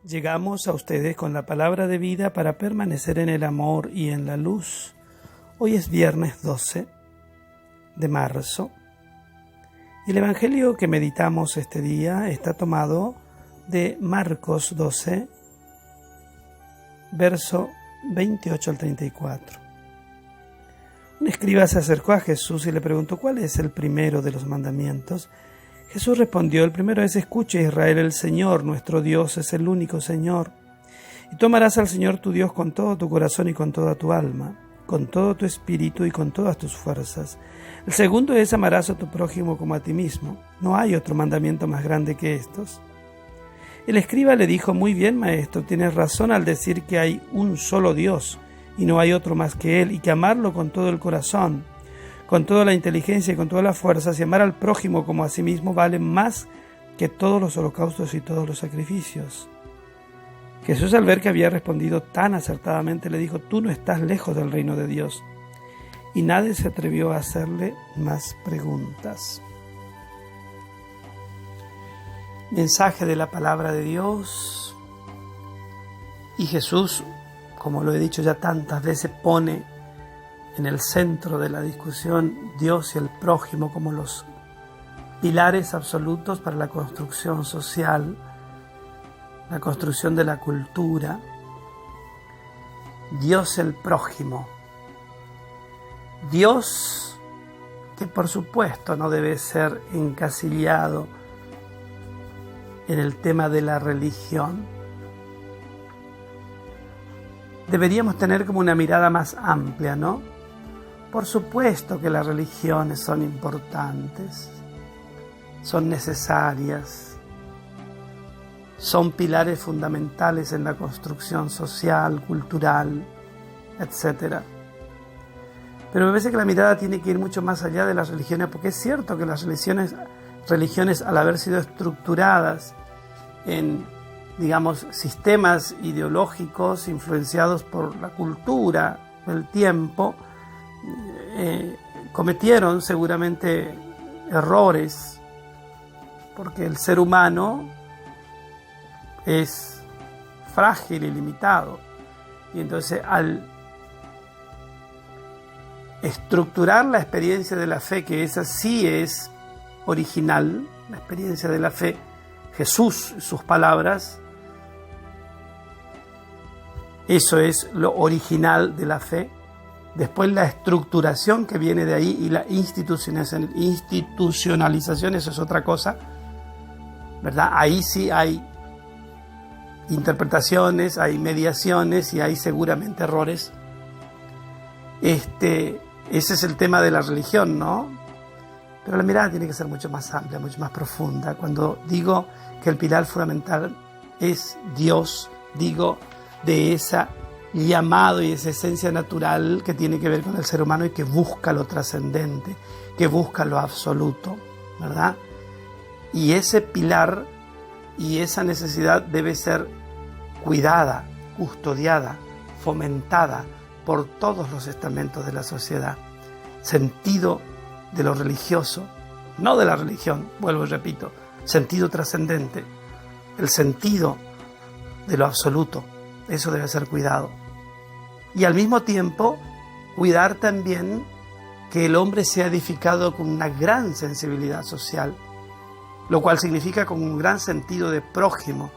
Llegamos a ustedes con la palabra de vida para permanecer en el amor y en la luz. Hoy es viernes 12 de marzo y el Evangelio que meditamos este día está tomado de Marcos 12, verso 28 al 34. Un escriba se acercó a Jesús y le preguntó: ¿cuál es el primero de los mandamientos? Jesús respondió: el primero es: escucha, Israel, el Señor nuestro Dios es el único Señor. Y tú amarás al Señor tu Dios con todo tu corazón y con toda tu alma, con todo tu espíritu y con todas tus fuerzas. El segundo es: amarás a tu prójimo como a ti mismo. No hay otro mandamiento más grande que estos. El escriba le dijo: muy bien, maestro, tienes razón al decir que hay un solo Dios y no hay otro más que Él, y que amarlo con todo el corazón, con toda la inteligencia y con todas las fuerzas, y amar al prójimo como a sí mismo vale más que todos los holocaustos y todos los sacrificios. Jesús, al ver que había respondido tan acertadamente, le dijo: tú no estás lejos del reino de Dios. Y nadie se atrevió a hacerle más preguntas. Mensaje de la palabra de Dios. Y Jesús, como lo he dicho ya tantas veces, pone en el centro de la discusión Dios y el prójimo como los pilares absolutos para la construcción social, la construcción de la cultura. Dios el prójimo. Dios que por supuesto no debe ser encasillado en el tema de la religión. Deberíamos tener como una mirada más amplia, ¿no? Por supuesto que las religiones son importantes, son necesarias, son pilares fundamentales en la construcción social, cultural, etc. Pero me parece que la mirada tiene que ir mucho más allá de las religiones, porque es cierto que las religiones al haber sido estructuradas en, digamos, sistemas ideológicos influenciados por la cultura del tiempo, cometieron seguramente errores, porque el ser humano es frágil y limitado, y entonces al estructurar la experiencia de la fe, que esa sí es original, la experiencia de la fe, Jesús, sus palabras, eso es lo original de la fe. Después la estructuración que viene de ahí y la institucionalización, eso es otra cosa, ¿verdad? Ahí sí hay interpretaciones, hay mediaciones y hay seguramente errores. Ese es el tema de la religión, ¿no? Pero la mirada tiene que ser mucho más amplia, mucho más profunda. Cuando digo que el pilar fundamental es Dios, digo de ese llamado y esa esencia natural que tiene que ver con el ser humano y que busca lo trascendente, que busca lo absoluto, ¿verdad? Y ese pilar y esa necesidad debe ser cuidada, custodiada, fomentada por todos los estamentos de la sociedad. Sentido de lo religioso, no de la religión, vuelvo y repito, sentido trascendente, el sentido de lo absoluto, eso debe ser cuidado. Y al mismo tiempo, cuidar también que el hombre sea edificado con una gran sensibilidad social, lo cual significa con un gran sentido de prójimo,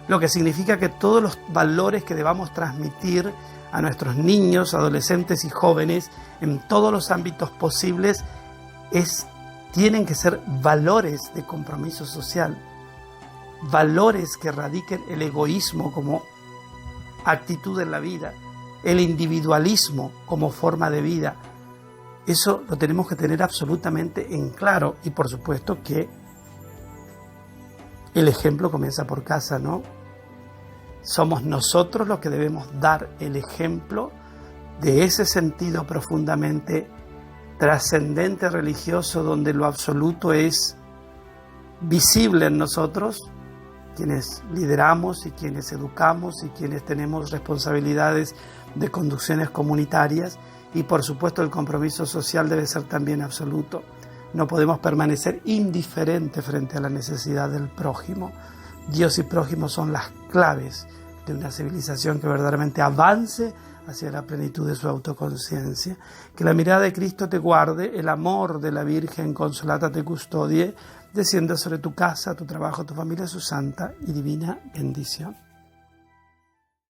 lo que significa que todos los valores que debamos transmitir a nuestros niños, adolescentes y jóvenes en todos los ámbitos posibles tienen que ser valores de compromiso social, valores que radiquen el egoísmo como actitud en la vida, el individualismo como forma de vida. Eso lo tenemos que tener absolutamente en claro, y por supuesto que el ejemplo comienza por casa, ¿no? Somos nosotros los que debemos dar el ejemplo de ese sentido profundamente trascendente religioso, donde lo absoluto es visible en nosotros, quienes lideramos y quienes educamos y quienes tenemos responsabilidades de conducciones comunitarias, y por supuesto el compromiso social debe ser también absoluto. No podemos permanecer indiferentes frente a la necesidad del prójimo. Dios y prójimo son las claves de una civilización que verdaderamente avance hacia la plenitud de su autoconciencia. Que la mirada de Cristo te guarde, el amor de la Virgen Consolata te custodie, descienda sobre tu casa, tu trabajo, tu familia, su santa y divina bendición.